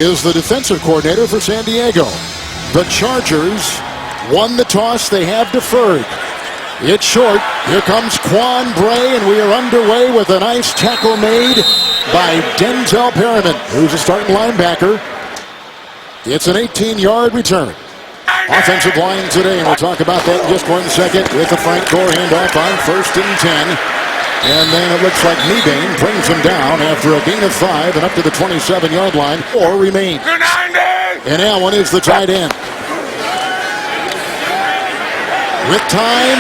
Is the defensive coordinator for San Diego. The Chargers won the toss. They have deferred. It's short. Here comes Quan Bray, and we are underway with a nice tackle made by Denzel Perriman, who's a starting linebacker. It's an 18-yard return. Offensive line today, and we'll talk about that in just 1 second with the Frank Gore handoff on 1st and 10. And then it looks like Mebane brings him down after a gain of 5 and up to the 27-yard line. Or remain. And Allen is the tight end. With time,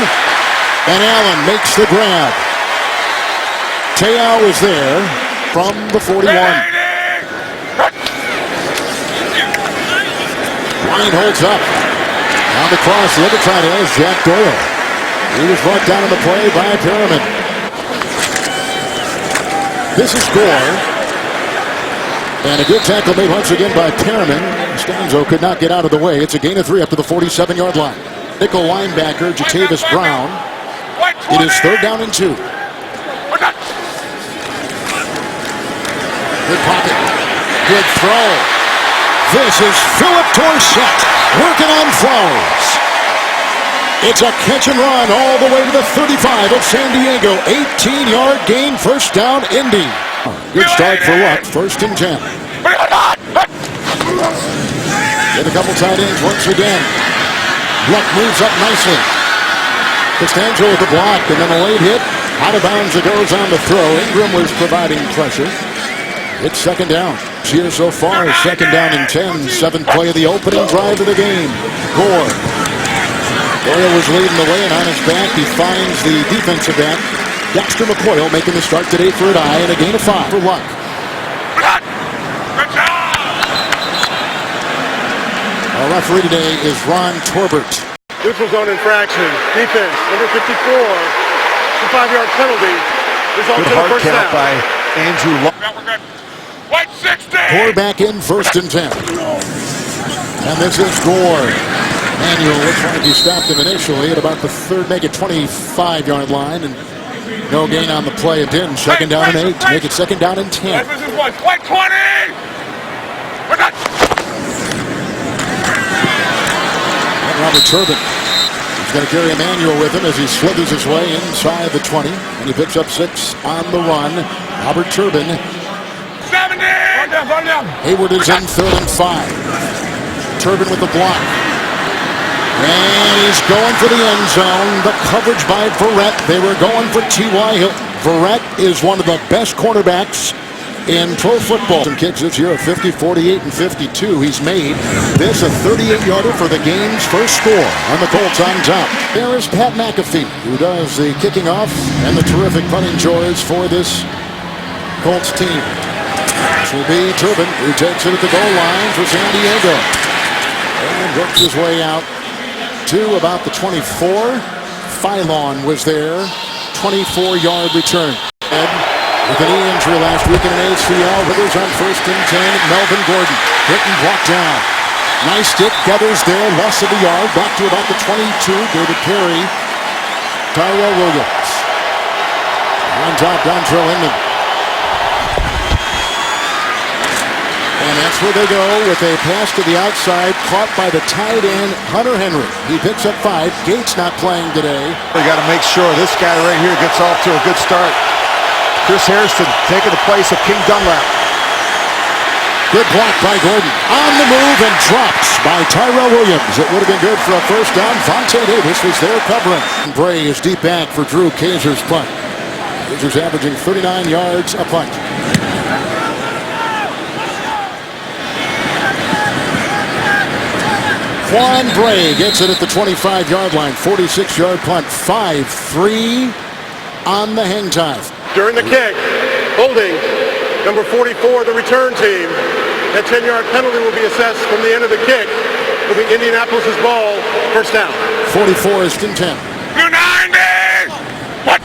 and Allen makes the grab. Te'o is there from the 41. Line holds up. On the cross, the other tight end is Jack Doyle. He was brought down on the play by Perriman. This is Gore. And a good tackle made once again by Perriman. Stanzo could not get out of the way. It's a gain of 3 up to the 47-yard line. Nickel linebacker Jatavis Brown. It is 3rd down and 2. Good pocket. Good throw. This is Philip Dorsett working on Flowers. It's a catch and run all the way to the 35 of San Diego. 18-yard gain, 1st down, Indy. Good start for Luck, 1st and 10. Get a couple tight ends once again. Luck moves up nicely. Costanzo with the block, and then a late hit. Out of bounds it goes on the throw. Ingram was providing pressure. It's 2nd down. Here so far is 2nd down and 10. 7th play of the opening drive of the game. Gore. Doyle was leading the way, and on his back he finds the defensive back. Dexter McCoyle making the start today for an eye, and a gain of 5 for Luck. Our referee today is Ron Torbert. Neutral zone infraction. Defense, number 54. The 5-yard penalty. Results in a first down by Andrew Luck. White 60. Gore back in 1st and 10. And this is Gore. Manuel looks like he stopped him initially at about the 3rd, make it 25-yard line, and no gain on the play. It didn't. 2nd down and 8 to make it 2nd down and 10. White 20. And Robert Turbin is going to carry Emmanuel with him as he slithers his way inside the 20, and he picks up 6 on the run. Robert Turbin. 70. Hayward is in 3rd and 5. Turbin with the block. And he's going for the end zone. The coverage by Verrett. They were going for T.Y. Hill. Verrett is one of the best cornerbacks in pro football. Some kicks this year of 50, 48, and 52. He's made this a 38-yarder for the game's first score on the Colts on top. There is Pat McAfee, who does the kicking off and the terrific punting chores for this Colts team. This will be Turbin, who takes it at the goal line for San Diego. And works his way out to about the 24. Phylon was there. 24-yard return. Ed, with an knee injury last week in an ACL. Rivers on 1st and 10. Melvin Gordon. Britton blocked down. Nice stick. Gathers there. Loss of the yard. Back to about the 22. David Perry. Tyrell Williams. On top, Dontrell Inman. And that's where they go with a pass to the outside, caught by the tight end, Hunter Henry. He picks up 5. Gates not playing today. We got to make sure this guy right here gets off to a good start. Chris Harrison taking the place of King Dunlap. Good block by Gordon. On the move and drops by Tyrell Williams. It would have been good for a first down. Vontae Davis was there covering. Bray is deep back for Drew Kazer's punt. Kazer's averaging 39 yards a punt. Quan Bray gets it at the 25-yard line. 46-yard punt. 5-3 on the hang time. During the kick, holding number 44, the return team. That 10-yard penalty will be assessed from the end of the kick. Will be Indianapolis' ball, first down. 44 is in 10. What?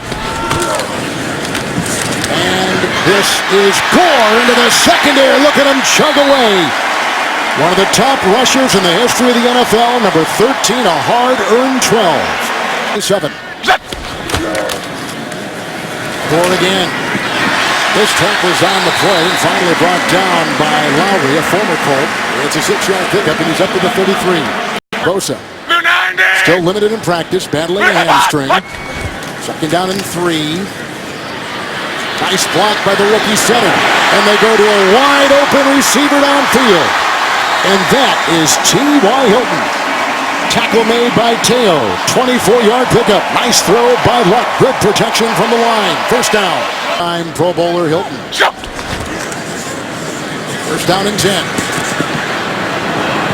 And this is Gore into the secondary. Look at him chug away. One of the top rushers in the history of the NFL, number 13, a hard-earned 12. 7. Gore again. This tackle's on the play and finally brought down by Lowry, a former Colt. It's a 6-yard pickup, and he's up to the 33. Bosa, still limited in practice, battling a hamstring. Second down and 3. Nice block by the rookie center. And they go to a wide-open receiver downfield. And that is T.Y. Hilton. Tackle made by Teo. 24-yard pickup. Nice throw by Luck. Good protection from the line. First down. I'm Pro Bowler Hilton. First down and 10.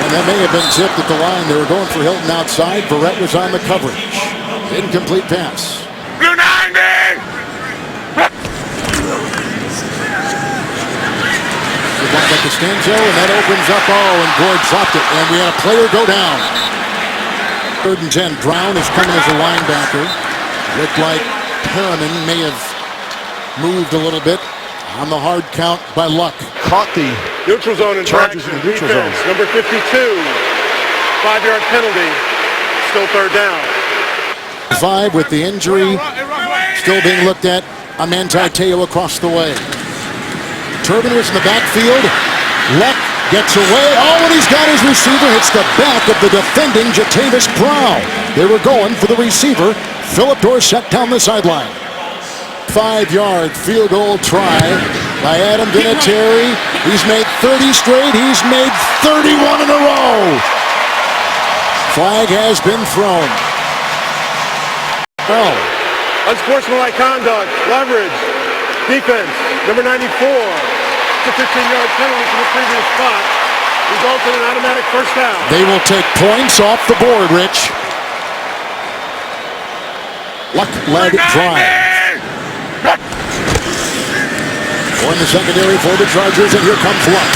And that may have been tipped at the line. They were going for Hilton outside. Barrett was on the coverage. Incomplete pass. Blue 90! Good luck at Costanzo, and that opens up. Oh, and Gord dropped it. And we had a player go down. 3rd and 10. Brown is coming as a linebacker. Looked like Perriman may have moved a little bit on the hard count by Luck. Caught the Neutral zone Chargers infraction. in the neutral zone. Defense, number 52. 5-yard penalty. Still 3rd down. 5 with the injury still being looked at. Manti Te'o across the way. Turbin was in the backfield. Luck gets away. Oh, and he's got his receiver. Hits the back of the defending Jatavis Brown. They were going for the receiver. Philip Dorsett down the sideline. 5-yard field goal try by Adam Vinatieri. He's made 30 straight. He's made 31 in a row. Flag has been thrown. Oh. Unsportsmanlike conduct, leverage, defense, number 94. It's a 15-yard penalty from the previous spot. Results in an automatic first down. They will take points off the board, Rich. Luck-led drive. Or in the secondary for the Chargers, and here comes Luck.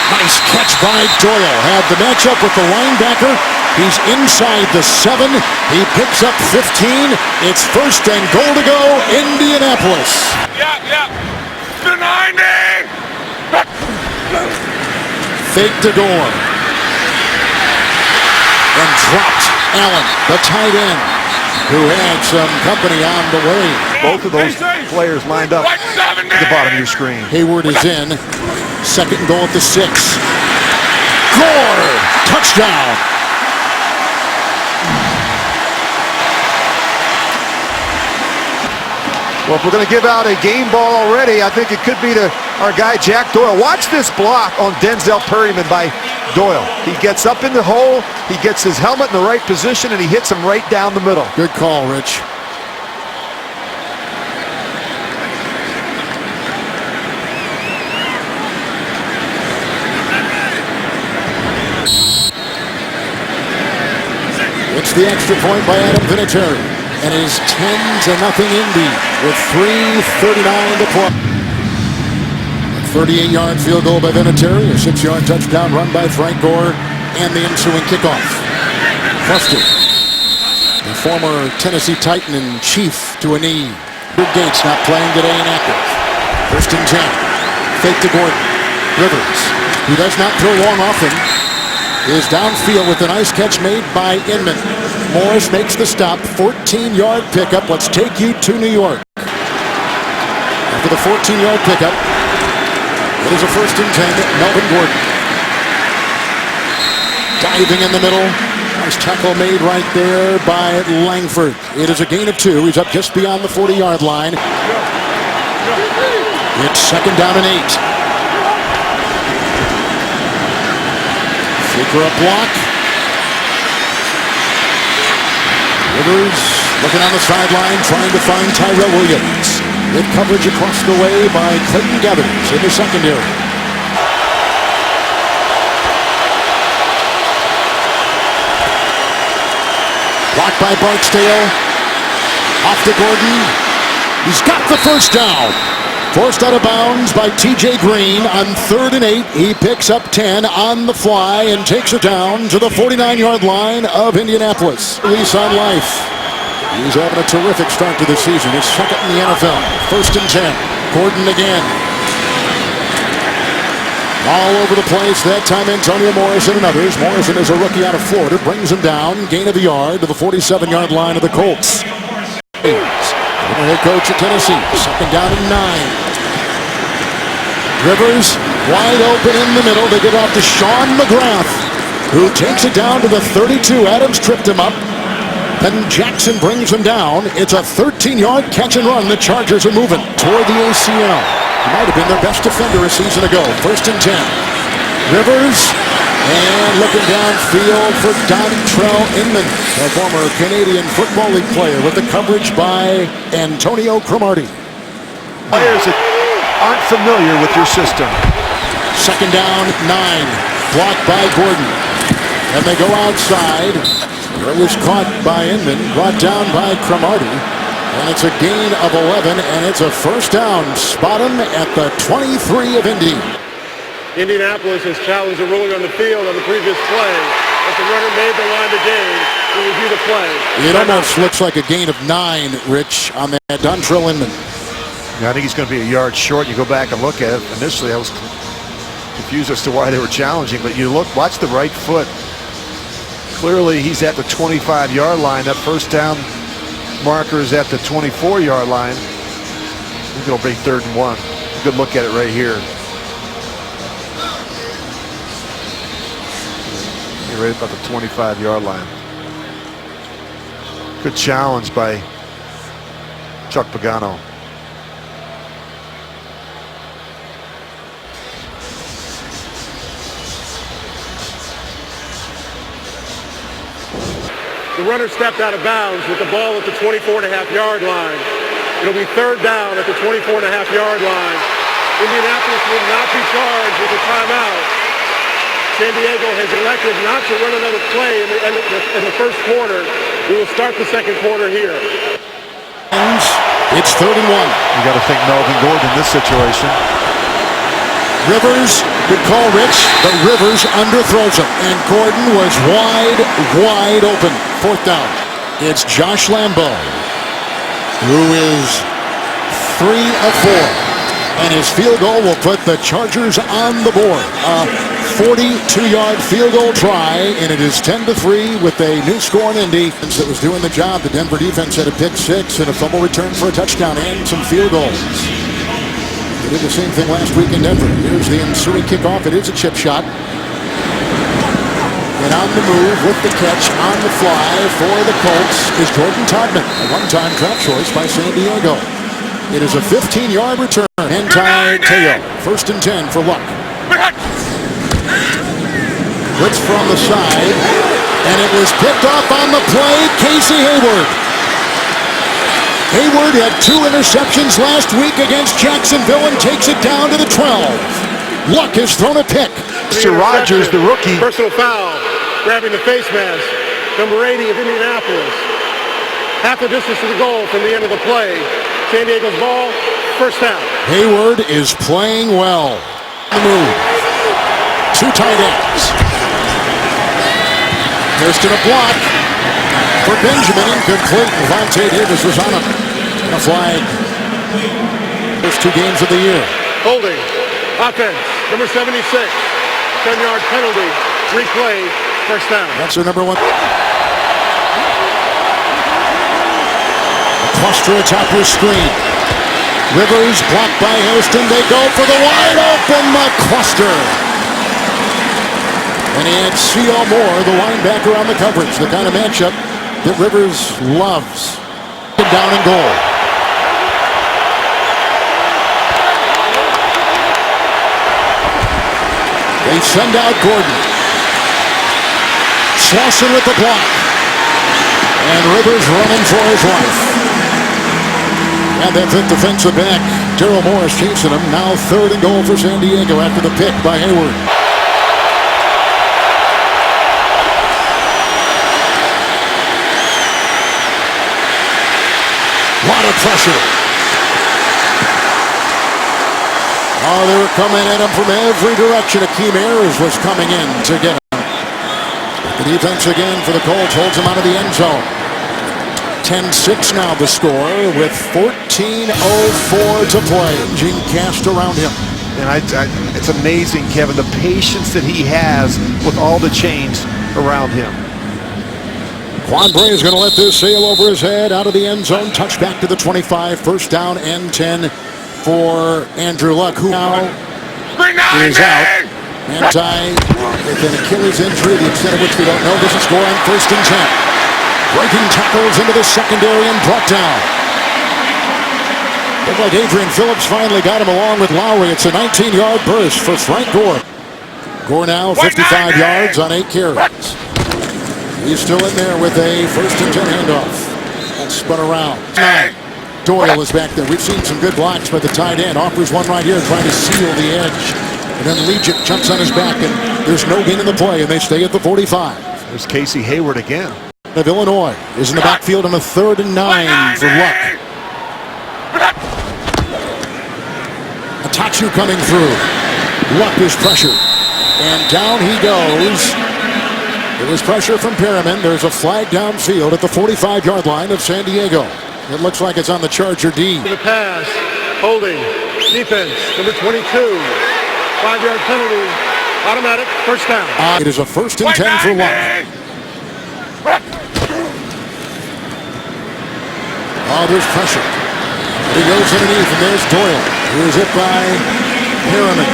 Nice catch by Doyle. Had the matchup with the linebacker. He's inside the 7. He picks up 15. It's 1st and goal to go, Indianapolis. The 90! Fake to Gore. And dropped Allen, the tight end, who had some company on the way. both of those players lined up at the bottom of your screen. Hayward is in. 2nd and goal at the 6. Gore! Touchdown! Well, if we're going to give out a game ball already, I think it could be to our guy Jack Doyle. Watch this block on Denzel Perryman by Doyle. He gets up in the hole, he gets his helmet in the right position, and he hits him right down the middle. Good call, Rich. It's the extra point by Adam Vinatieri. And it is 10-0 Indy with 3:39 to play. A 38-yard field goal by Vinatieri, a 6-yard touchdown run by Frank Gore, and the ensuing kickoff. Cluster, the former Tennessee Titan and Chief, to a knee. Big Gates not playing today in active. 1st and 10. Fake to Gordon. Rivers, who does not throw long often, is downfield with a nice catch made by Inman. Morris makes the stop, 14-yard pickup. Let's take you to New York. After the 14-yard pickup, it is a 1st and 10. Melvin Gordon diving in the middle. Nice tackle made right there by Langford. It is a gain of 2. He's up just beyond the 40-yard line. It's 2nd down and 8. For a block. Rivers looking on the sideline, trying to find Tyrell Williams. With coverage across the way by Clayton Gathers in the secondary. Blocked by Barksdale. Off to Gordon. He's got the first down. Forced out of bounds by T.J. Green on 3rd and 8. He picks up 10 on the fly and takes it down to the 49-yard line of Indianapolis. Lease on life. He's having a terrific start to the season. His 2nd in the NFL. 1st and 10. Gordon again. All over the place. That time Antonio Morrison and others. Morrison is a rookie out of Florida. Brings him down. Gain of a yard to the 47-yard line of the Colts. The head coach of Tennessee. Second down and 9. Rivers wide open in the middle. They get off to Sean McGrath, who takes it down to the 32. Adams tripped him up. Then Jackson brings him down. It's a 13-yard catch and run. The Chargers are moving toward the ACL. He might have been their best defender a season ago. First and 10. Rivers, and looking downfield for Dontrell Inman, a former Canadian Football League player, with the coverage by Antonio Cromartie. Players that aren't familiar with your system. Second down, 9. Blocked by Gordon. And they go outside. It was caught by Inman, brought down by Cromartie. And it's a gain of 11, and it's a first down. Spot him at the 23 of Indy. Indianapolis has challenged the ruling on the field on the previous play. If the runner made the line to gain, we review the play. It almost looks like a gain of 9, Rich, on that Dontrell Inman. Yeah, I think he's going to be a yard short. You go back and look at it. Initially, I was confused as to why they were challenging, but you look, watch the right foot. Clearly, he's at the 25-yard line. That first down marker is at the 24-yard line. I think it'll be 3rd and 1. Good look at it right here. You're right about the 25-yard line. Good challenge by Chuck Pagano. The runner stepped out of bounds with the ball at the 24.5-yard line. It'll be 3rd down at the 24.5-yard line. Indianapolis will not be charged with a timeout. San Diego has elected not to run another play in the first quarter. We will start the second quarter here. It's 3rd and 1. You got to think Melvin Gordon in this situation. Rivers, good call, Rich, but Rivers underthrows him, and Gordon was wide open. 4th down. It's Josh Lambeau, who is 3 of 4, and his field goal will put the Chargers on the board. A 42-yard field goal try, and it is 10-3 with a new score in Indy. That was doing the job. The Denver defense had a pick 6 and a fumble return for a touchdown and some field goals. They did the same thing last week in Denver. Here's the ensuing kickoff. It is a chip shot. And on the move with the catch on the fly for the Colts is Jordan Todman, a one-time draft choice by San Diego. It is a 15-yard return. Teo. 1st and 10 for Luck. Blitz from the side, and it was picked off on the play. Casey Hayward. Hayward had 2 interceptions last week against Jacksonville and takes it down to the 12. Luck has thrown a pick. Mr. Rogers, the rookie. Personal foul, grabbing the face mask. Number 80 of Indianapolis. Half the distance to the goal from the end of the play. San Diego's ball, first down. Hayward is playing well. The move. 2 tight ends. Missed in a block for Benjamin. Incomplete. Vontae Davis was on him. A flag. First 2 games of the year. Holding. Offense. Number 76. 10-yard penalty. Replay. First down. That's their number 1. A cluster atop your screen. Rivers blocked by Hairston. They go for the wide open cluster. And he had C.O. Moore, the linebacker, on the coverage. The kind of matchup that Rivers loves. Down and goal. They send out Gordon. Slauson with the block. And Rivers running for his life. And that 5th defensive back, Daryl Morris, chasing him. Now 3rd and goal for San Diego after the pick by Hayward. Lot of pressure. Oh, they were coming at him from every direction. Akeem Ayers was coming in to get him. The defense again for the Colts holds him out of the end zone. 10-6 now the score with 14:04 to play. Gene cast around him. And it's amazing, Kevin, the patience that he has with all the change around him. Quan Bray is going to let this sail over his head out of the end zone. Touchback to the 25. First down and 10 for Andrew Luck, who now is out. Anti with an Achilles injury, the extent of which we don't know. This is score on first and 10. Breaking tackles into the secondary and brought down. Looked like Adrian Phillips finally got him along with Lowry. It's a 19-yard burst for Frank Gore. Gore now 55 yards on 8 carries. He's still in there with a first and 10 handoff. And spun around. 9. Doyle is back there. We've seen some good blocks by the tight end. Offers one right here trying to seal the edge. And then Legion jumps on his back, and there's no gain in the play, and they stay at the 45. There's Casey Hayward again. Of Illinois is in the backfield on a 3rd and 9 for Luck. Atachu coming through. Luck is pressured. And down he goes. There was pressure from Perriman. There's a flag downfield at the 45-yard line of San Diego. It looks like it's on the Charger D. The pass, holding, defense, number 22. 5-yard penalty, automatic, first down. It is a first and 10 for Luck. Oh, there's pressure. He goes underneath, and there's Doyle. He was hit by Perriman.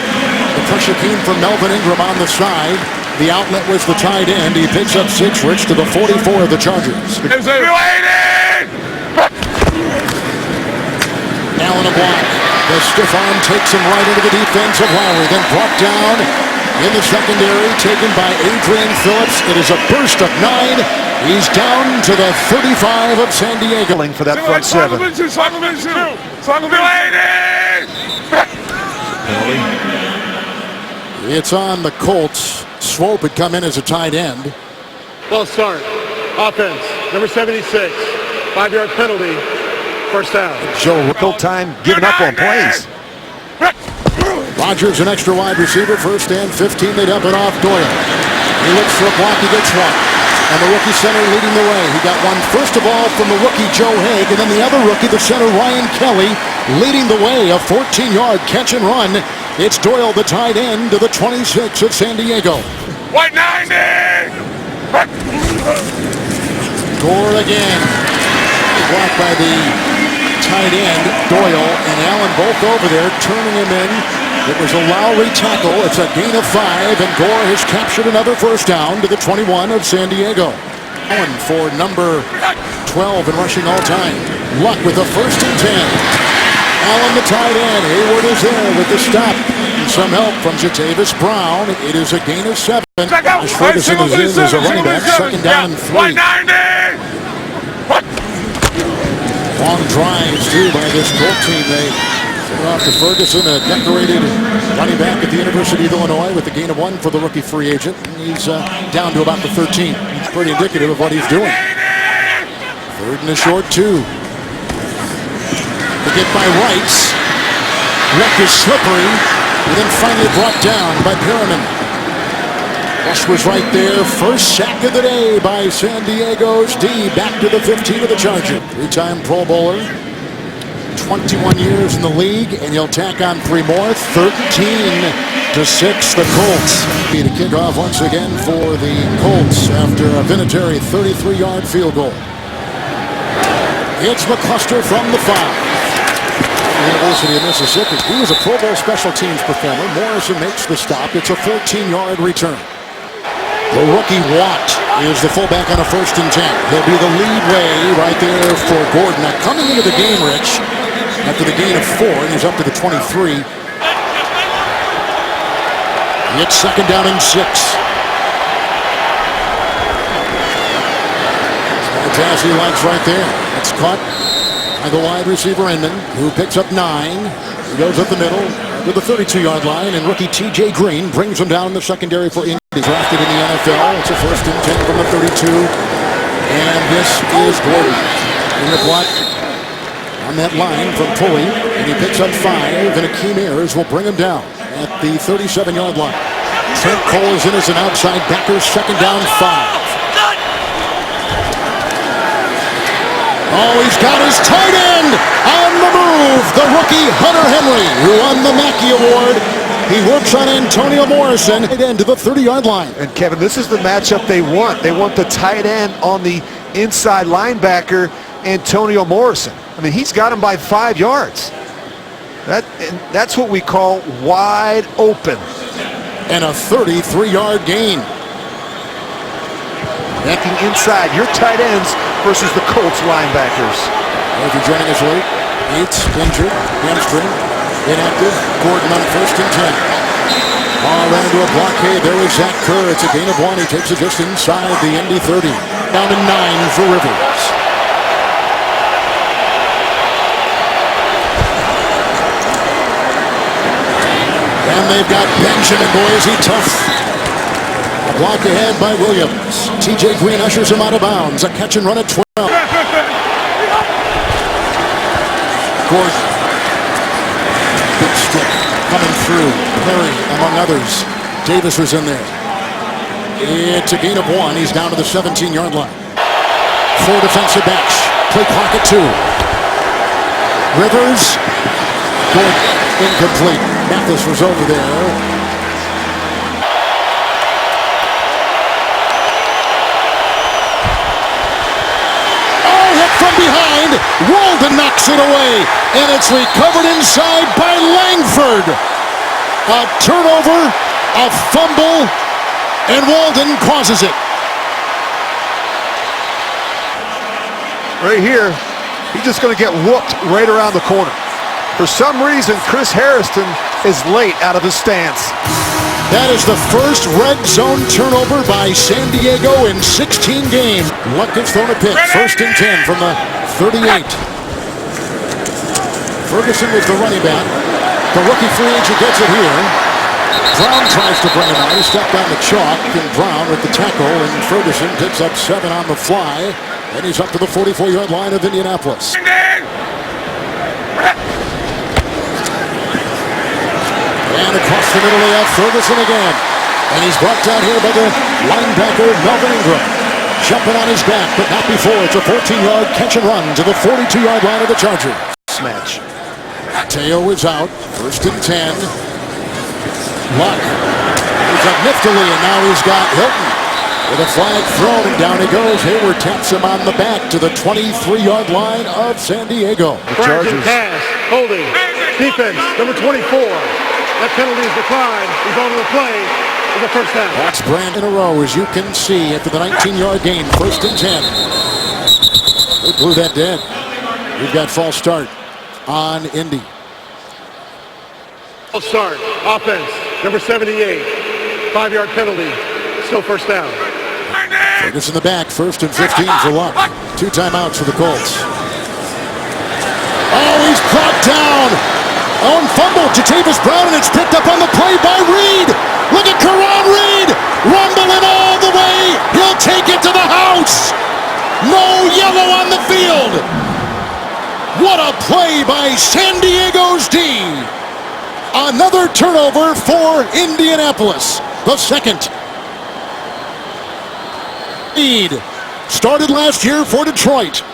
The pressure came from Melvin Ingram on the side. The outlet was the tight end. He picks up 6, Rich, to the 44 of the Chargers. Allen a block. The stiff arm takes him right into the defense of Lowry. Then brought down in the secondary, taken by Adrian Phillips. It is a burst of 9. He's down to the 35 of San Diego. For that front 7. It's on the Colts. Swope had come in as a tight end. False start. Offense, number 76. 5-yard penalty. First down. Joe Rickle time giving up on plays. Rodgers, an extra wide receiver. First and 15. They dump it off Doyle. He looks for a block. He gets one. And the rookie center leading the way. He got one first of all from the rookie Joe Haig. And then the other rookie, the center Ryan Kelly, leading the way. A 14-yard catch and run. It's Doyle, the tight end, to the 26 of San Diego. White 90! Gore again. Blocked by the tight end, Doyle, and Allen both over there, turning him in. It was a Lowry tackle. It's a gain of 5, and Gore has captured another first down to the 21 of San Diego. Allen for number 12 in rushing all time. Luck with the first and 10. Allen, the tight end. Hayward is there with the stop. And some help from Jatavis Brown. It is a gain of 7. As Ferguson is in as a running back. Second down and 3. Long drives, too, by this Colt team. They throw off to Ferguson, a decorated running back at the University of Illinois with the gain of 1 for the rookie free agent. He's down to about the 13. It's pretty indicative of what he's doing. 3rd and a short, 2. To get by Wrights. Luck is slippery, and then finally brought down by Perriman. Rush was right there. First sack of the day by San Diego's D. Back to the 15 of the Charger. 3-time Pro Bowler. 21 years in the league, and he'll tack on 3 more. 13-6, the Colts. To kick off once again for the Colts after a Vinatieri 33-yard field goal. It's McCluster from the 5. University of Mississippi. He was a Pro Bowl special teams performer. Morrison makes the stop. It's a 14-yard return. The rookie Watt is the fullback on a first and 10. He'll be the lead way right there for Gordon. Now coming into the game, Rich, after the gain of 4, and he's up to the 23. It's second down and 6. Pass he likes right there. It's caught by the wide receiver Inman, who picks up 9. He goes up the middle to the 32-yard line, and rookie T.J. Green brings him down in the secondary for Indy. He's drafted in the NFL. It's a first and 10 from the 32. And this is Gordon in the block on that line from Pulley. And he picks up 5, and Akeem Ayers will bring him down at the 37-yard line. Trent Cole is in as an outside backer, second down 5. Oh, he's got his tight end on the move. The rookie Hunter Henry, who won the Mackey Award. He works on Antonio Morrison, tight end to the 30-yard line. And Kevin, this is the matchup they want. They want the tight end on the inside linebacker Antonio Morrison. I mean, he's got him by 5 yards. That's what we call wide open. And a 33-yard gain. Backing inside your tight ends versus the Colts linebackers. If you're joining us late, Yates injured, hamstring, inactive. Gordon on 1st and 10. Ball ran into a blockade. There is Zach Kerr. It's a gain of 1. He takes it just inside the Indy 30. Down to 9 for Rivers. And they've got Benjamin, boy, is he tough. A block ahead by Williams. TJ Green ushers him out of bounds. A catch and run at 12. Gordon. Big stick coming through. Perry, among others. Davis was in there. It's a gain of 1. He's down to the 17-yard line. 4 defensive backs. Play clock at 2. Rivers. Gordon. Incomplete. Mathis was over there. From behind, Walden knocks it away, and it's recovered inside by Langford. A turnover, a fumble, and Walden causes it. Right here, he's just going to get whooped right around the corner. For some reason, Chris Harrison is late out of his stance. That is the first red zone turnover by San Diego in 16 games. Luck has thrown a pick. 1st and 10 from the 38. Ferguson was the running back. The rookie free agent gets it here. Brown tries to bring him out. He stepped on the chalk, and Brown with the tackle, and Ferguson picks up 7 on the fly, and he's up to the 44-yard line of Indianapolis. And across the middle, they have Ferguson again. And he's brought down here by the linebacker, Melvin Ingram. Jumping on his back, but not before. It's a 14-yard catch and run to the 42-yard line of the Chargers. Smash. Teo is out. 1st and 10. Luck. He's up niftily, and now he's got Hilton. With a flag thrown, and down he goes. Hayward taps him on the back to the 23-yard line of San Diego. The Chargers. Pass, holding, defense, number 24. That penalty is declined. He's on to the play. It's a first down. That's Brand in a row, as you can see, after the 19-yard gain. 1st and 10. They blew that dead. We've got false start on Indy. False start. Offense, number 78. 5-yard penalty. Still first down. Ferguson in the back. 1st and 15 for Luck. 2 timeouts for the Colts. Oh, he's brought down. On fumble to Tavis Brown, and it's picked up on the play by Reed. Look at Karan Reed, rumbling all the way. He'll take it to the house. No yellow on the field. What a play by San Diego's D. Another turnover for Indianapolis, the 2nd. Reed started last year for Detroit.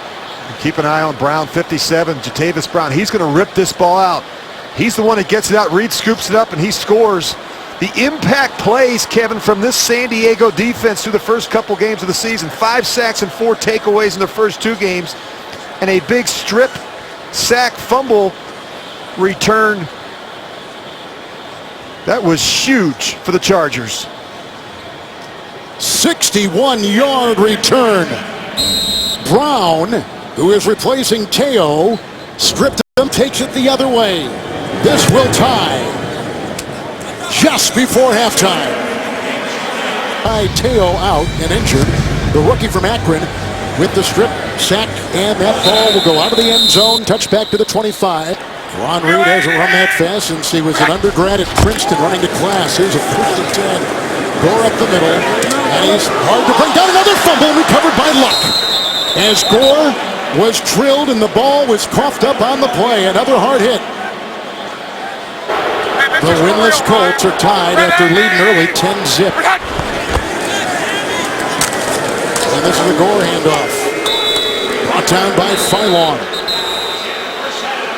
Keep an eye on Brown, 57, Jatavis Brown. He's going to rip this ball out. He's the one that gets it out. Reed scoops it up, and he scores. The impact plays, Kevin, from this San Diego defense through the first couple games of the season. 5 sacks and 4 takeaways in the first 2 games. And a big strip, sack, fumble return. That was huge for the Chargers. 61-yard return. Brown, who is replacing Teo, stripped him, takes it the other way. This will tie just before halftime. Teo out and injured. The rookie from Akron with the strip, sack, and that ball will go out of the end zone. Touchback to the 25. Ron Reed hasn't run that fast since he was an undergrad at Princeton running to class. Here's a 1st and 10. Gore up the middle, and he's hard to bring down. Another fumble recovered by Luck. As Gore was drilled and the ball was coughed up on the play. Another hard hit. The winless Colts are tied after leading early 10-zip. And this is the Gore handoff. Brought down by Phylon.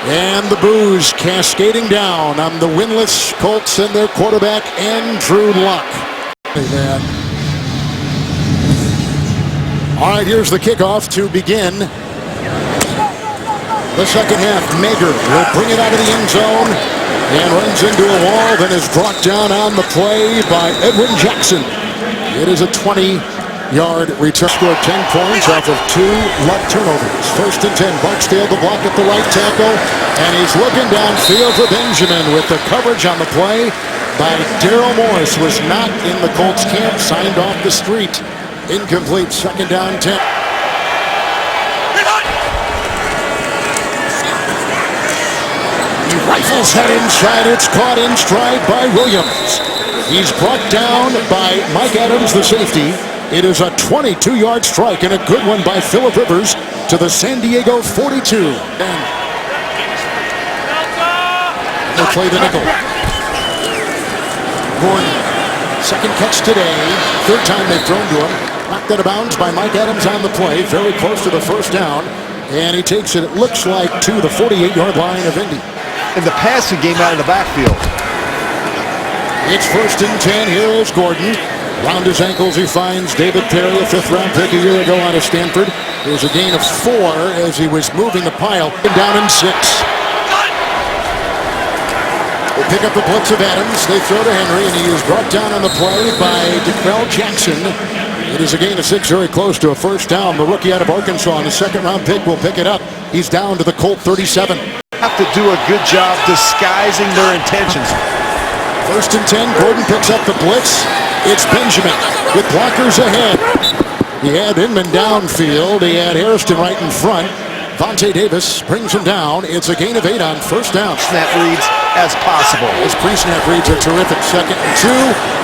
And the boos cascading down on the winless Colts and their quarterback, Andrew Luck. All right, here's the kickoff to begin the second half. Mager will bring it out of the end zone and runs into a wall, then is brought down on the play by Edwin Jackson. It is a 20-yard return. Scored 10 points off of 2 luck turnovers. First and 10. Barksdale the block at the right tackle, and he's looking downfield for Benjamin with the coverage on the play by Daryl Morris. Was not in the Colts camp, signed off the street. Incomplete. Second down 10. He rifles head inside. It's caught in stride by Williams. He's brought down by Mike Adams, the safety. It is a 22-yard strike and a good one by Phillip Rivers to the San Diego 42. And they play the nickel. Gordon, second catch today. Third time they've thrown to him. Knocked out of bounds by Mike Adams on the play. Very close to the first down. And he takes it looks like, to the 48-yard line of Indy. In the passing game out of the backfield. It's first and 10. Here is Gordon. Around his ankles, he finds David Perry, a 5th-round pick a year ago out of Stanford. There's a gain of 4 as he was moving the pile. Down in 6. They pick up the blitz of Adams. They throw to Henry, and he is brought down on the play by DeQuell Jackson. It is a gain of 6, very close to a first down. The rookie out of Arkansas, and the 2nd-round pick will pick it up. He's down to the Colt 37. Have to do a good job disguising their intentions. First and 10. Gordon picks up the blitz. It's Benjamin with blockers ahead. He had Inman downfield. He had Hairston right in front. Vontae Davis brings him down. It's a gain of 8 on first down. Snap reads as possible. His pre-snap reads are terrific. Second and 2.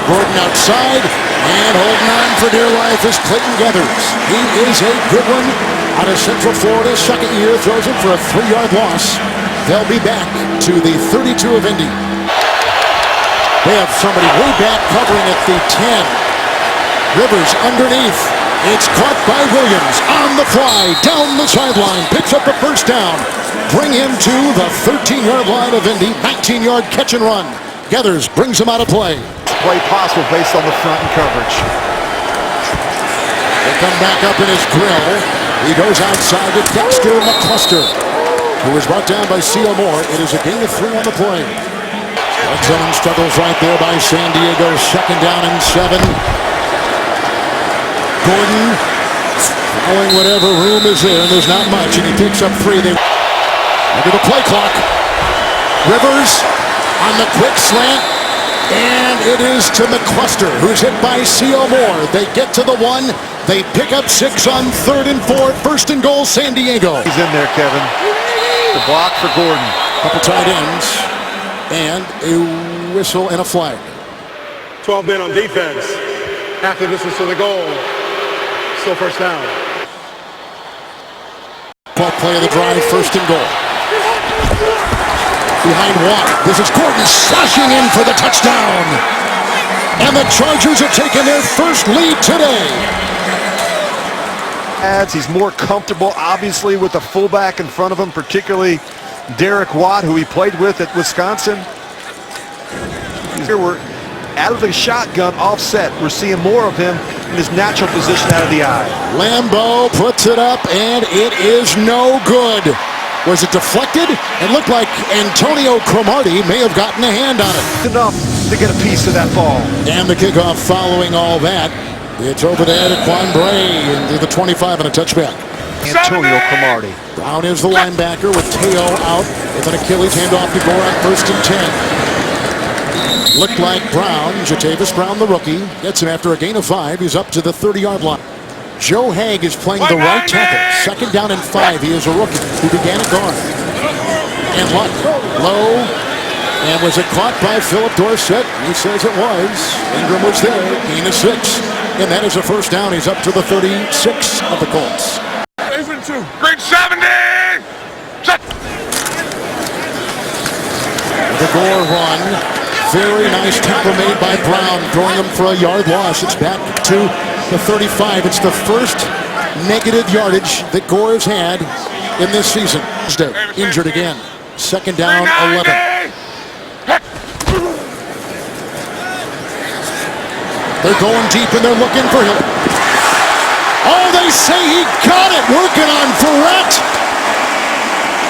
Gordon outside. And holding on for dear life is Clayton Geathers. He is a good one out of Central Florida. Second year, throws it for a 3-yard loss. They'll be back to the 32 of Indy. They have somebody way back covering at the 10. Rivers underneath. It's caught by Williams on the fly, down the sideline, picks up the first down. Bring him to the 13-yard line of Indy, 19-yard catch and run. Geathers brings him out of play. Play possible based on the front and coverage. They come back up in his grill. He goes outside to Dexter McCluster, who was brought down by C.O. Moore. It is a gain of 3 on the play. Red zone struggles right there by San Diego. Second down and 7. Gordon following whatever room is there, and there's not much, and he picks up 3. They under the play clock. Rivers on the quick slant, and it is to McCluster, who's hit by C.O. Moore. They get to the 1. They pick up 6 on 3rd and 4. First and goal, San Diego. He's in there, Kevin. The block for Gordon. Couple tight ends. And a whistle and a flag. 12 men on defense. Half the distance to the goal. Still first down. 12th play of the drive, first and goal. Behind Watt. This is Gordon slashing in for the touchdown. And the Chargers have taken their first lead today. He's more comfortable, obviously, with the fullback in front of him, particularly Derek Watt, who he played with at Wisconsin. Here we're out of the shotgun offset. We're seeing more of him in his natural position out of the eye. Lambeau puts it up, and it is no good. Was it deflected? It looked like Antonio Cromartie may have gotten a hand on it. Enough to get a piece of that ball. And the kickoff following all that. It's over there to Quan Bray into the 25 and a touchback. Antonio Cromartie. Brown is the linebacker with Teo out with an Achilles handoff to Gorak, first and 10. Looked like Brown, Jatavis Brown, the rookie, gets him after a gain of 5. He's up to the 30-yard line. Joe Haig is playing the right tackle. Second down and 5. He is a rookie who began at guard. And Luck, low, and was it caught by Philip Dorsett? He says it was. Ingram was there, gain of 6. And that is a first down. He's up to the 36 of the Colts. Green 70! The Gore run. Very nice tackle made by Brown, throwing him for a yard loss. It's back to the 35. It's the first negative yardage that Gore has had in this season. Injured again. Second down, 11. They're going deep and they're looking for him. Oh, Oh, they say he got it. Working on Verrett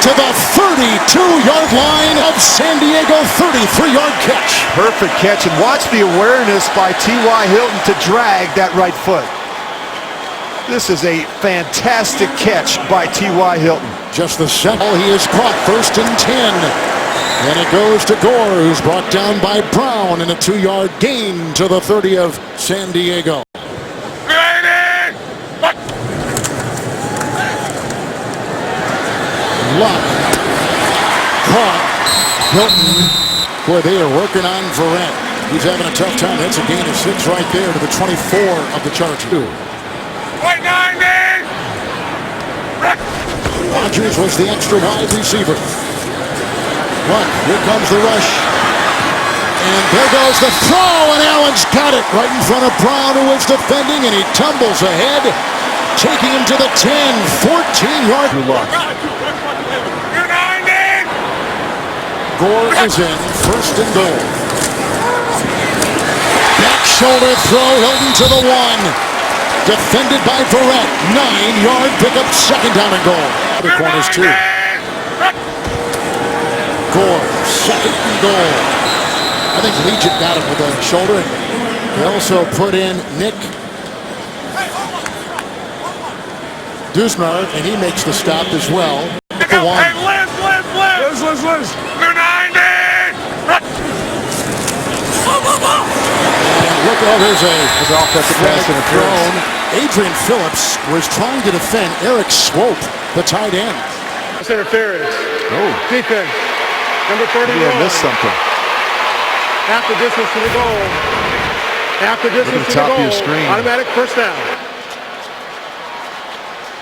to the 32-yard line of San Diego. 33-yard catch. Perfect catch, and watch the awareness by T.Y. Hilton to drag that right foot. This is a fantastic catch by T.Y. Hilton. Just the second he is caught. 1st and 10. And it goes to Gore, who's brought down by Brown in a 2-yard gain to the 30 of San Diego. Luck caught Hilton where they are working on Verrett. He's having a tough time. That's a gain of 6 right there to the 24 of the Chargers. Rodgers was the extra wide receiver. Look, here comes the rush. And there goes the throw, and Allen's got it right in front of Brown, who was defending, and he tumbles ahead, taking him to the 10, 14-yard luck. Gore is in, 1st and goal. Back shoulder throw, Hilton to the 1. Defended by Verrett. 9-yard pickup, 2nd down and goal. The corners 2. Gore, 2nd and goal. I think Legion got him with a shoulder. They also put in Nick Dusmar, and he makes the stop as well. The 1. Liz. They're 90! And look, there's His offensive pass interference. Adrian Phillips was trying to defend Eric Swope, the tight end. That's interference. Oh. Defense. Number 31. Maybe I missed something. Half the distance to the goal. Half the distance to the top of goal. your screen. Automatic 1st down.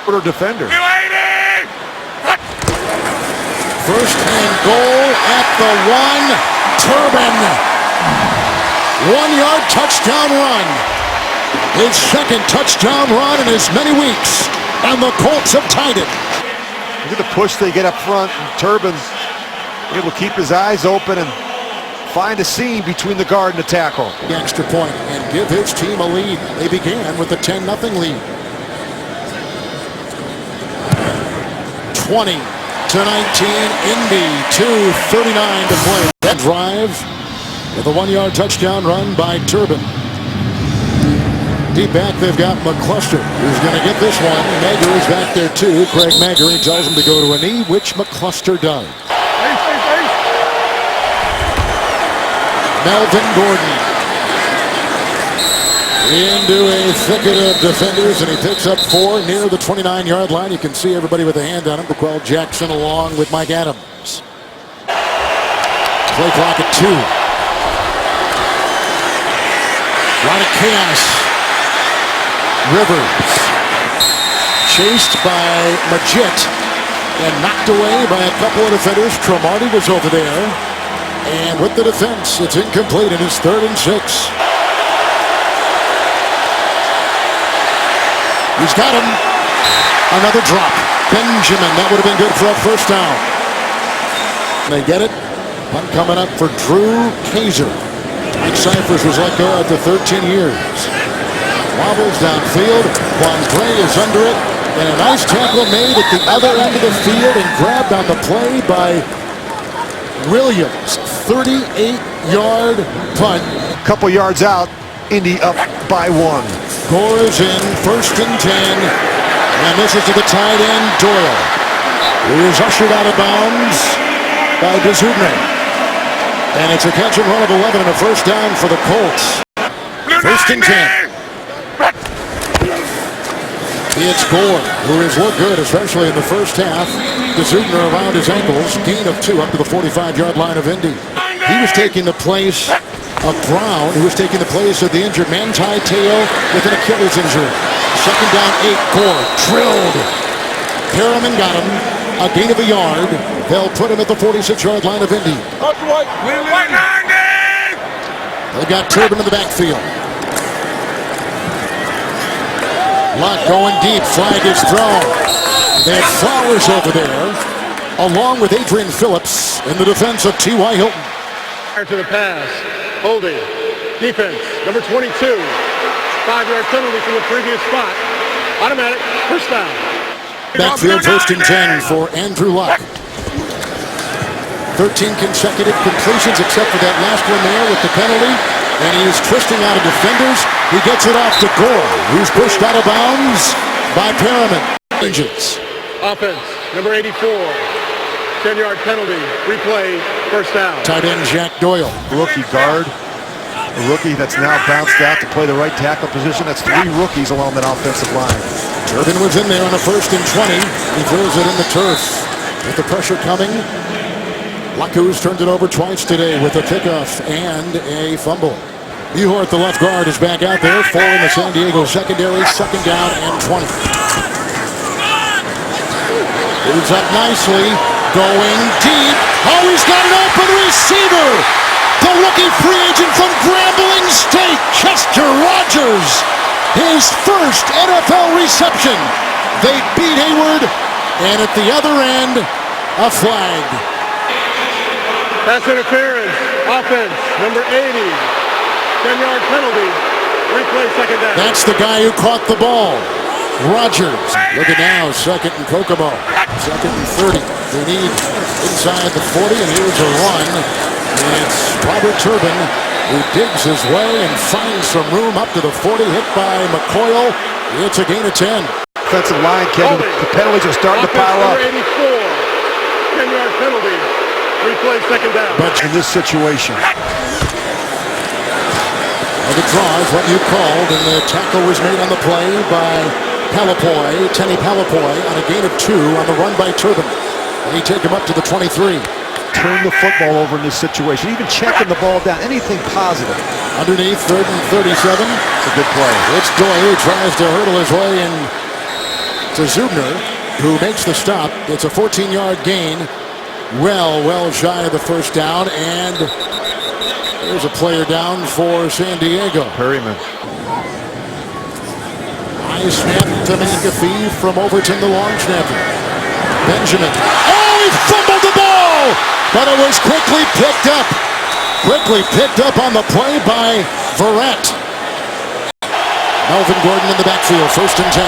Quarter defender. 1st and goal at the 1. Turbin. 1-yard touchdown run. His 2nd touchdown run in as many weeks. And the Colts have tied it. Look at the push they get up front. And Turbin's able to keep his eyes open and find a seam between the guard and the tackle. The extra point and give his team a lead. They began with a 10-0 lead. 20 to 19, Indy, 2:39 to play. That drive with a 1-yard touchdown run by Turbin. Deep back, they've got McCluster, who's going to get this one. Magger is back there too. Craig Magger, he tells him to go to a knee, which McCluster does. Melvin Gordon into a thicket of defenders, and he picks up 4 near the 29-yard line. You can see everybody with a hand on him. Buquell Jackson along with Mike Adams. Play clock at 2. A lot of chaos. Rivers chased by Majit and knocked away by a couple of defenders. Cromartie was over there, and with the defense, it's incomplete, and it's 3rd and 6. He's got him. Another drop. Benjamin, that would have been good for a 1st down. They get it. Punt coming up for Drew Kaiser. Mike Cyphers was let go after 13 years. Wobbles downfield. Quandre is under it. And a nice tackle made at the other end of the field and grabbed on the play by Williams. 38-yard punt. Couple yards out. Indy up by 1. Gore is in, 1st and 10. And this is to the tight end, Doyle, who is ushered out of bounds by Dezudne. And it's a catch and run of 11 and a 1st down for the Colts. 1st and 10. It's Gore, who has looked good, especially in the 1st half. Dezudne around his ankles, gain of 2 up to the 45-yard line of Indy. He was taking the place of Brown, who was taking the place of the injured Manti Te'o with an Achilles injury. 2nd down, 8. Gore drilled. Perriman got him. A gain of a yard. They'll put him at the 46-yard line of Indy. They've got Turbin in the backfield. Luck going deep. Flag is thrown. They have Flowers over there, along with Adrian Phillips in the defense of T.Y. Hilton. To the pass. Holding. Defense. Number 22. 5-yard penalty from the previous spot. Automatic first down. Backfield 1st and 10 for Andrew Luck. 13 consecutive completions except for that last one there with the penalty. And he's twisting out of defenders. He gets it off to Gore, who's pushed out of bounds by Perriman. Offense, number 84. 10-yard penalty. Replay, first down. Tight end Jack Doyle. Rookie guard. A rookie that's now bounced out to play the right tackle position. That's 3 rookies along that offensive line. Turbin was in there on the 1st and 20. He throws it in the turf. With the pressure coming, Lacus turned it over twice today with a kickoff and a fumble. Ehort, the left guard, is back out there. 4 in the San Diego secondary. 2nd down and 20. Moves up nicely. Going deep. Oh, he's got an open receiver. The rookie free agent from Grambling State, Chester Rogers. His first NFL reception. They beat Hayward. And at the other end, a flag. Pass interference. Offense, number 80. 10-yard penalty. Replay, 2nd down. That's the guy who caught the ball. Rogers. Look at now, 2nd and Kokomo. 2nd and 30. They need inside the 40, and here's a run. It's Robert Turbin who digs his way and finds some room up to the 40, hit by McCoyle. It's a gain of 10. Offensive line, Kevin. The penalties are starting to pile up. Number 84. 10-yard penalty. Replay, 2nd down. But in this situation, The draw is what you called, and the tackle was made on the play by Palapoy, Tenny Palapoy, on a gain of 2 on the run by Turbin. And he take him up to the 23. turn the football over in this situation, even checking the ball down, anything positive. Underneath, 3rd and 37. It's a good play. It's Doyle who tries to hurdle his way in to Zubner, who makes the stop. It's a 14-yard gain. Well shy of the first down, and there's a player down for San Diego. Perriman. High snap to McAfee from Overton, the long snapper. Benjamin. Oh, he fumbled the ball! But it was quickly picked up. Quickly picked up on the play by Verrett. Melvin Gordon in the backfield, 1st and 10.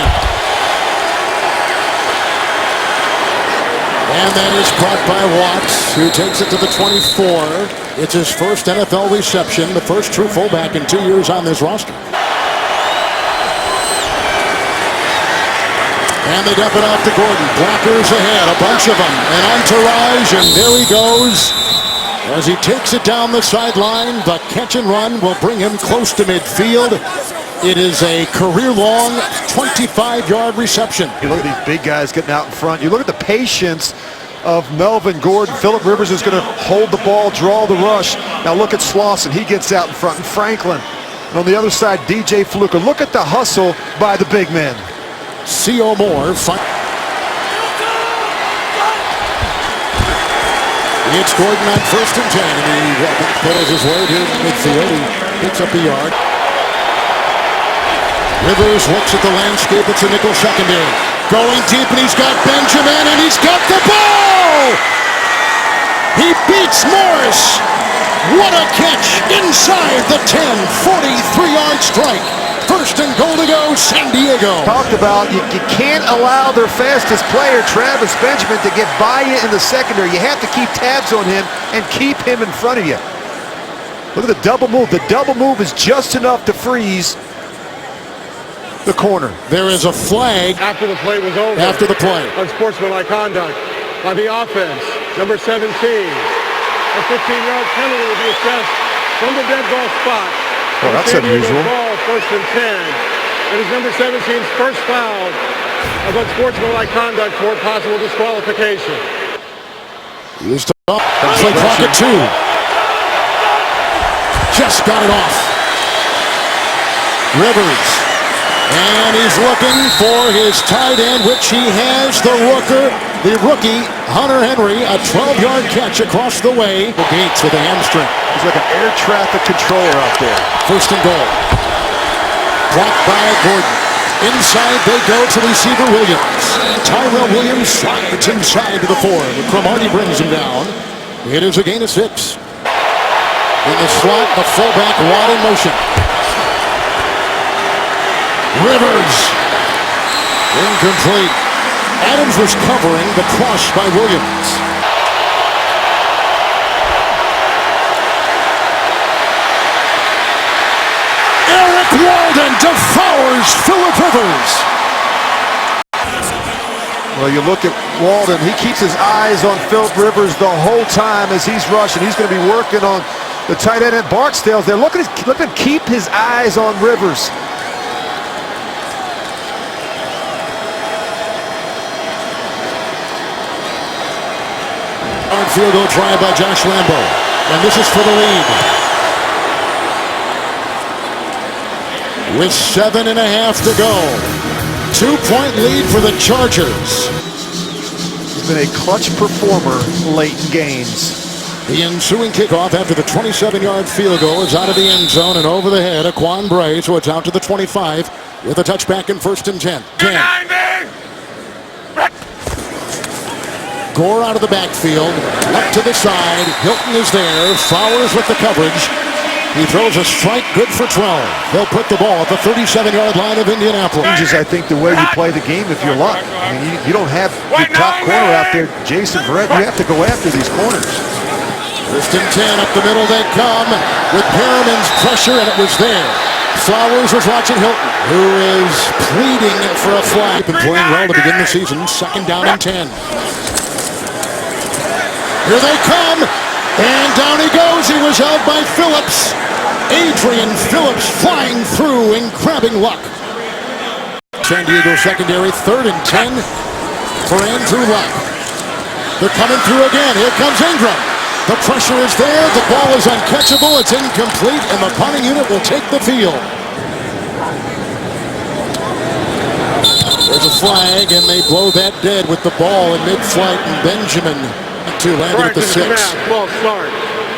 And that is caught by Watts, who takes it to the 24. It's his first NFL reception, the first true fullback in 2 years on this roster. And they dump it off to Gordon. Blockers ahead, a bunch of them. An entourage, and there he goes. As he takes it down the sideline, the catch and run will bring him close to midfield. It is a career-long 25-yard reception. You look at these big guys getting out in front. You look at the patience of Melvin Gordon. Phillip Rivers is going to hold the ball, draw the rush. Now look at Slauson. He gets out in front. And Franklin. And on the other side, DJ Fluker. Look at the hustle by the big men. C.O. Moore. It's Gordon on 1st and 10. And he pedals his way to midfield. He picks up the yard. Rivers looks at the landscape. It's a nickel secondary. Going deep, and he's got Benjamin, and he's got the ball! He beats Morris. What a catch inside the 10. 43-yard strike. 1st and goal to go, San Diego. Talked about you can't allow their fastest player, Travis Benjamin, to get by you in the secondary. You have to keep tabs on him and keep him in front of you. Look at the double move. The double move is just enough to freeze the corner. There is a flag after the play was over. After the play. Unsportsmanlike conduct by the offense. Number 17. A 15-yard penalty will be assessed from the dead ball spot. Well, that's unusual. Ball, 1st and 10. It is number 17's first foul of unsportsmanlike conduct toward possible disqualification. Used to play clock at 2. Just got it off. Rivers. And he's looking for his tight end, which he has, the rookie, Hunter Henry, a 12-yard catch across the way. Gates with a hamstring. He's like an air traffic controller out there. 1st and goal. Blocked by Gordon. Inside they go to receiver Williams. Tyrell Williams slides inside to the 4. Cromartie brings him down. It is a gain of 6. In the slot, the fullback Watt in motion. Rivers Incomplete. Adams was covering the cross by Williams. Eric Walden devours Phillip Rivers. Well, you look at Walden, he keeps his eyes on Phillip Rivers the whole time as he's rushing. He's going to be working on the tight end at Barksdale. They're looking to keep his eyes on Rivers. Field goal try by Josh Lambo, and this is for the lead. With 7.5 to go, 2-point lead for the Chargers. He's been a clutch performer late in games. The ensuing kickoff after the 27-yard field goal is out of the end zone and over the head of Quan Bray, so it's out to the 25 with a touchback in 1st and 10. Gore out of the backfield, up to the side. Hilton is there. Flowers with the coverage. He throws a strike, good for 12. They'll put the ball at the 37-yard line of Indianapolis. Changes, I think, the way you play the game if you're luck. I mean, you don't have the top corner out there, Jason Verrett. You have to go after these corners. 1st and 10, up the middle they come with Perriman's pressure, and it was there. Flowers was watching Hilton, who is pleading for a flag. Been playing well to begin the season. 2nd down and 10. Here they come, and down he goes. He was held by Phillips. Adrian Phillips flying through and grabbing Luck. San Diego secondary, 3rd and 10 for Andrew Luck. They're coming through again. Here comes Ingram. The pressure is there. The ball is uncatchable. It's incomplete, and the punting unit will take the field. There's a flag, and they blow that dead with the ball in mid-flight, and Benjamin landed at the 6. Ball start.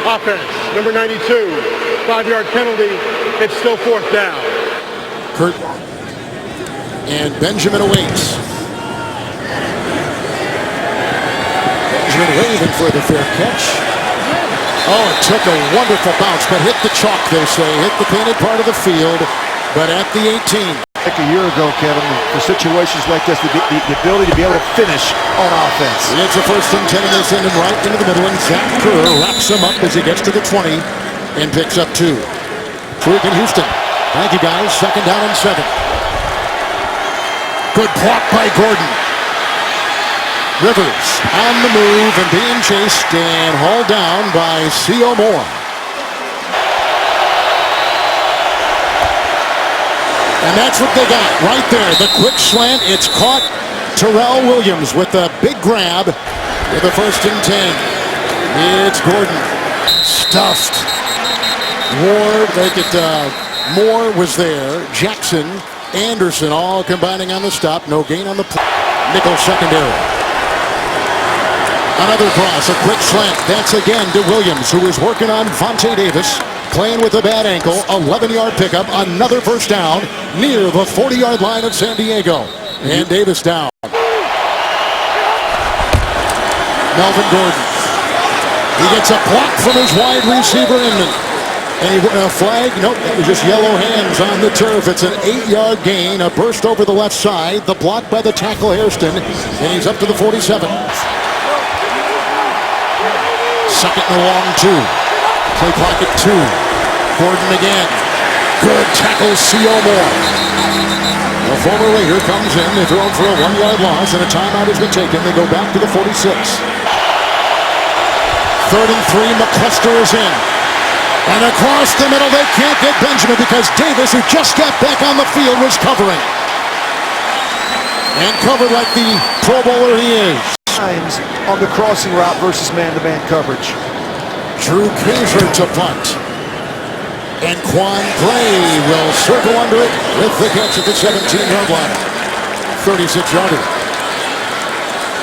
Offense, number 92. 5-yard penalty. It's still 4th down. Kurt and Benjamin awaits. Benjamin waving for the fair catch. Oh, it took a wonderful bounce, but hit the chalk, they say. Hit the painted part of the field, but at the 18. Like a year ago, Kevin, for situations like this, the ability to be able to finish on offense. It's a 1st and 10, and they send him right into the middle, and Zach Kerr wraps him up as he gets to the 20 and picks up 2. Truitt in Houston. Thank you, guys. 2nd down and 7. Good block by Gordon. Rivers on the move and being chased and hauled down by C.O. Moore. And that's what they got right there. The quick slant. It's caught. Terrell Williams with a big grab with a 1st and 10. It's Gordon. Stuffed. Ward, Moore was there. Jackson, Anderson all combining on the stop. No gain on the nickel secondary. Another cross, a quick slant. That's again to Williams, who is working on Vontae Davis. Playing with a bad ankle, 11-yard pickup, another 1st down near the 40-yard line of San Diego. And Davis down. Melvin Gordon. He gets a block from his wide receiver Inman. And a flag? Nope, it was just yellow hands on the turf. It's an 8-yard gain, a burst over the left side, the block by the tackle Hairston, and he's up to the 47. 2nd and a long 2. Play clock at 2. Gordon again. Good tackle, C.O. Moore. A former Raider comes in. They throw him for a 1-yard loss, and a timeout has been taken. They go back to the 46. 3rd and 3. McCluster is in. And across the middle, they can't get Benjamin because Davis, who just got back on the field, was covering. And covered like the Pro Bowler he is. Times on the crossing route versus man-to-man coverage. Drew Kaiser to punt. And Quan Bray will circle under it with the catch at the 17-yard line. 36-yarder.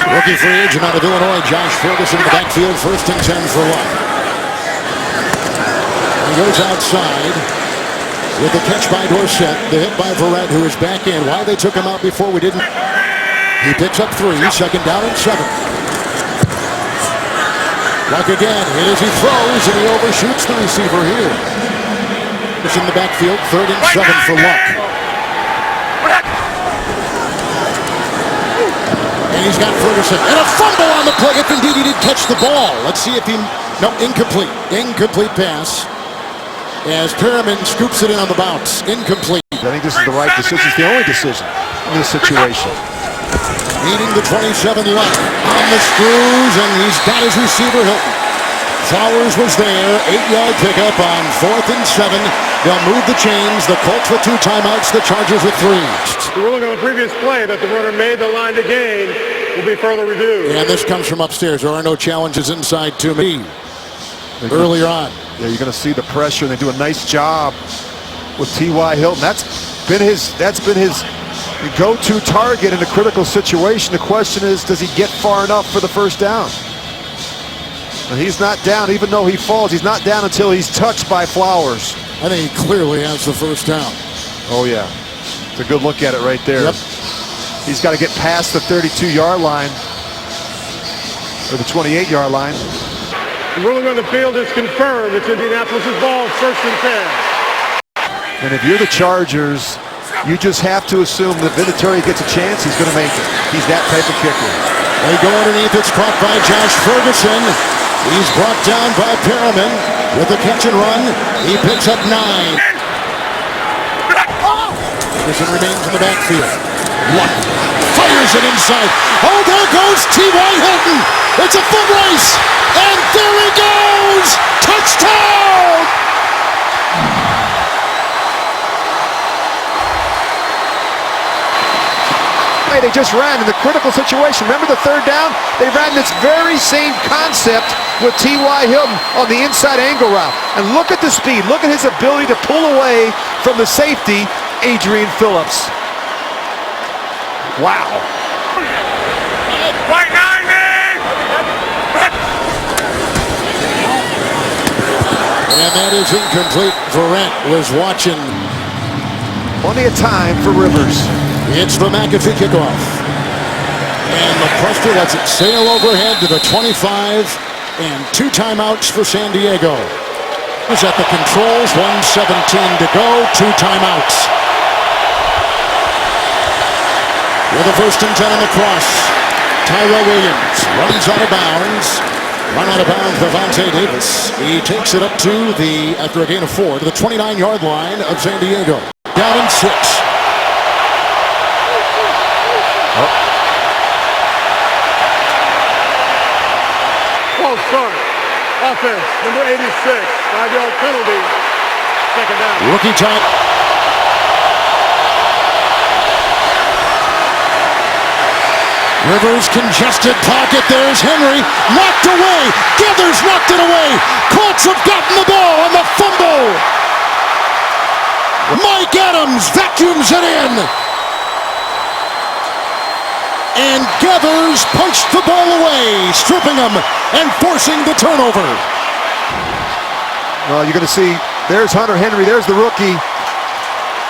Rookie free agent out of Illinois, Josh Ferguson in the backfield. 1st and 10 for Luck. He goes outside with the catch by Dorsett. The hit by Verrett, who is back in. Why they took him out before we didn't. He picks up 3, 2nd down and 7. Luck again, hit as he throws, and he overshoots the receiver here. It's in the backfield, 3rd and 7 for Luck. And he's got Ferguson. And a fumble on the play, if indeed he did catch the ball. Let's see if he... No, incomplete. Incomplete pass. As Perriman scoops it in on the bounce. Incomplete. I think this is the right decision. It's the only decision in this situation. Needing the 27 left. On the screws, and he's got his receiver, Hilton. Flowers was there. 8-yard pickup on 4th and 7. They'll move the chains. The Colts with 2 timeouts. The Chargers with 3. The ruling on the previous play that the runner made the line to gain will be further reviewed. And this comes from upstairs. There are no challenges inside to me. Earlier on. Yeah, you're going to see the pressure. They do a nice job with T.Y. Hilton. That's been his go-to target in a critical situation. The question is, does he get far enough for the first down? And he's not down, even though he falls. He's not down until he's touched by Flowers. I think he clearly has the first down. Oh, yeah. It's a good look at it right there. Yep. He's got to get past the 32-yard line, or the 28-yard line. The ruling on the field is confirmed. It's Indianapolis' ball, 1st and 10. And if you're the Chargers, you just have to assume that Vinatieri gets a chance, he's going to make it. He's that type of kicker. They go underneath. It's caught by Josh Ferguson. He's brought down by Perriman with the catch and run. He picks up 9. Ferguson remains in the backfield. Fires it inside. Oh, there goes T.Y. Hilton. It's a foot race. And there he goes. Touchdown. They just ran in the critical situation. Remember the 3rd down? They ran this very same concept with T.Y. Hilton on the inside angle route. And look at the speed. Look at his ability to pull away from the safety, Adrian Phillips. Wow. Right 90! And that is incomplete. Verrett was watching. Plenty of time for Rivers. It's the McAfee kickoff. And the pressure lets it sail overhead to the 25. And 2 timeouts for San Diego. Is at the controls. 1:17 to go. 2 timeouts. With a 1st and 10 on the cross. Tyrell Williams runs out of bounds. Run out of bounds, Devontae Davis. He takes it up to after a gain of 4, to the 29-yard line of San Diego. Down in 6. False start. Offense, number 86. 5-yard penalty. 2nd down. Rookie time. Rivers congested pocket. There's Henry. Knocked away. Gathers knocked it away. Colts have gotten the ball on the fumble. Mike Adams vacuums it in. And Gathers punched the ball away, stripping him and forcing the turnover. Well, you're going to see, there's Hunter Henry. There's the rookie.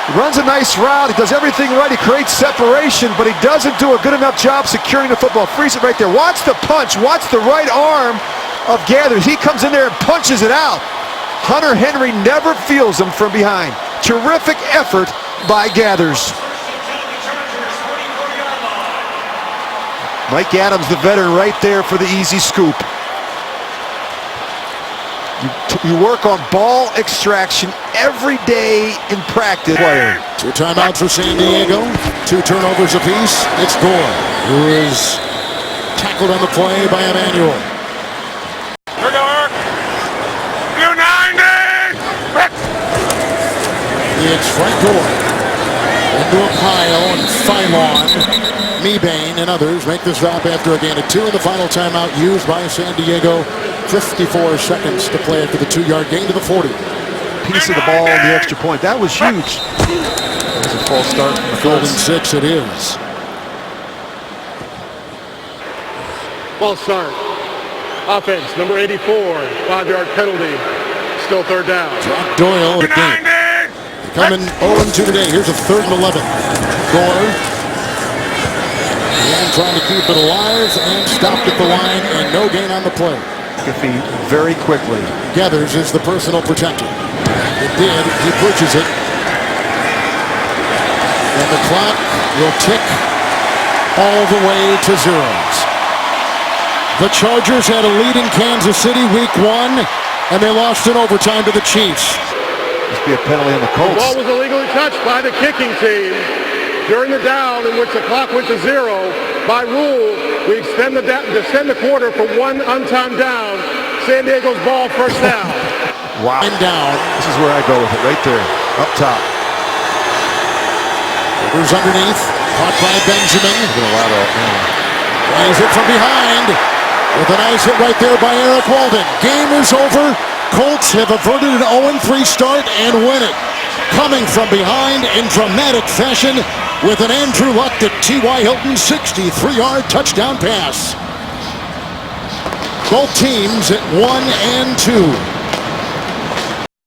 He runs a nice route. He does everything right. He creates separation, but he doesn't do a good enough job securing the football. Frees it right there. Watch the punch. Watch the right arm of Gathers. He comes in there and punches it out. Hunter Henry never feels him from behind. Terrific effort by Gathers. Mike Adams, the veteran, right there for the easy scoop. You work on ball extraction every day in practice. 2 timeouts for San Diego. 2 turnovers apiece. It's Gore, who is tackled on the play by Emmanuel. Here we go, Eric. You 90! It's Frank Gore into a pile, and Phylon, Mebane, and others make the stop after a gain of 2 in the final timeout used by San Diego. 54 seconds to play after the 2-yard gain to the 40. Piece of the ball and the extra point. That was huge. That was a false start. 3rd and 6 it is. False start. Offense, number 84. 5-yard penalty. Still 3rd down. Jack Doyle at the game. Coming 0-2 today. Here's a 3rd and 11. Gore. And trying to keep it alive and stopped at the line, and no gain on the play. McAfee very quickly. Gathers is the personal protector. It did. He pushes it. And the clock will tick all the way to zeros. The Chargers had a lead in Kansas City week 1, and they lost in overtime to the Chiefs. Must be a penalty on the The Colts. ball was illegally touched by the kicking team. During the down in which the clock went to 0, by rule, we extend the quarter for 1 untimed down. San Diego's ball, first down. Wow. And down. This is where I go with it, right there, up top. Rivers underneath, caught by Benjamin. Plays it from behind with a nice hit right there by Eric Walden. Game is over. Colts have averted an 0-3 start and win it. Coming from behind in dramatic fashion with an Andrew Luck to T.Y. Hilton 63-yard touchdown pass. Both teams at 1-2.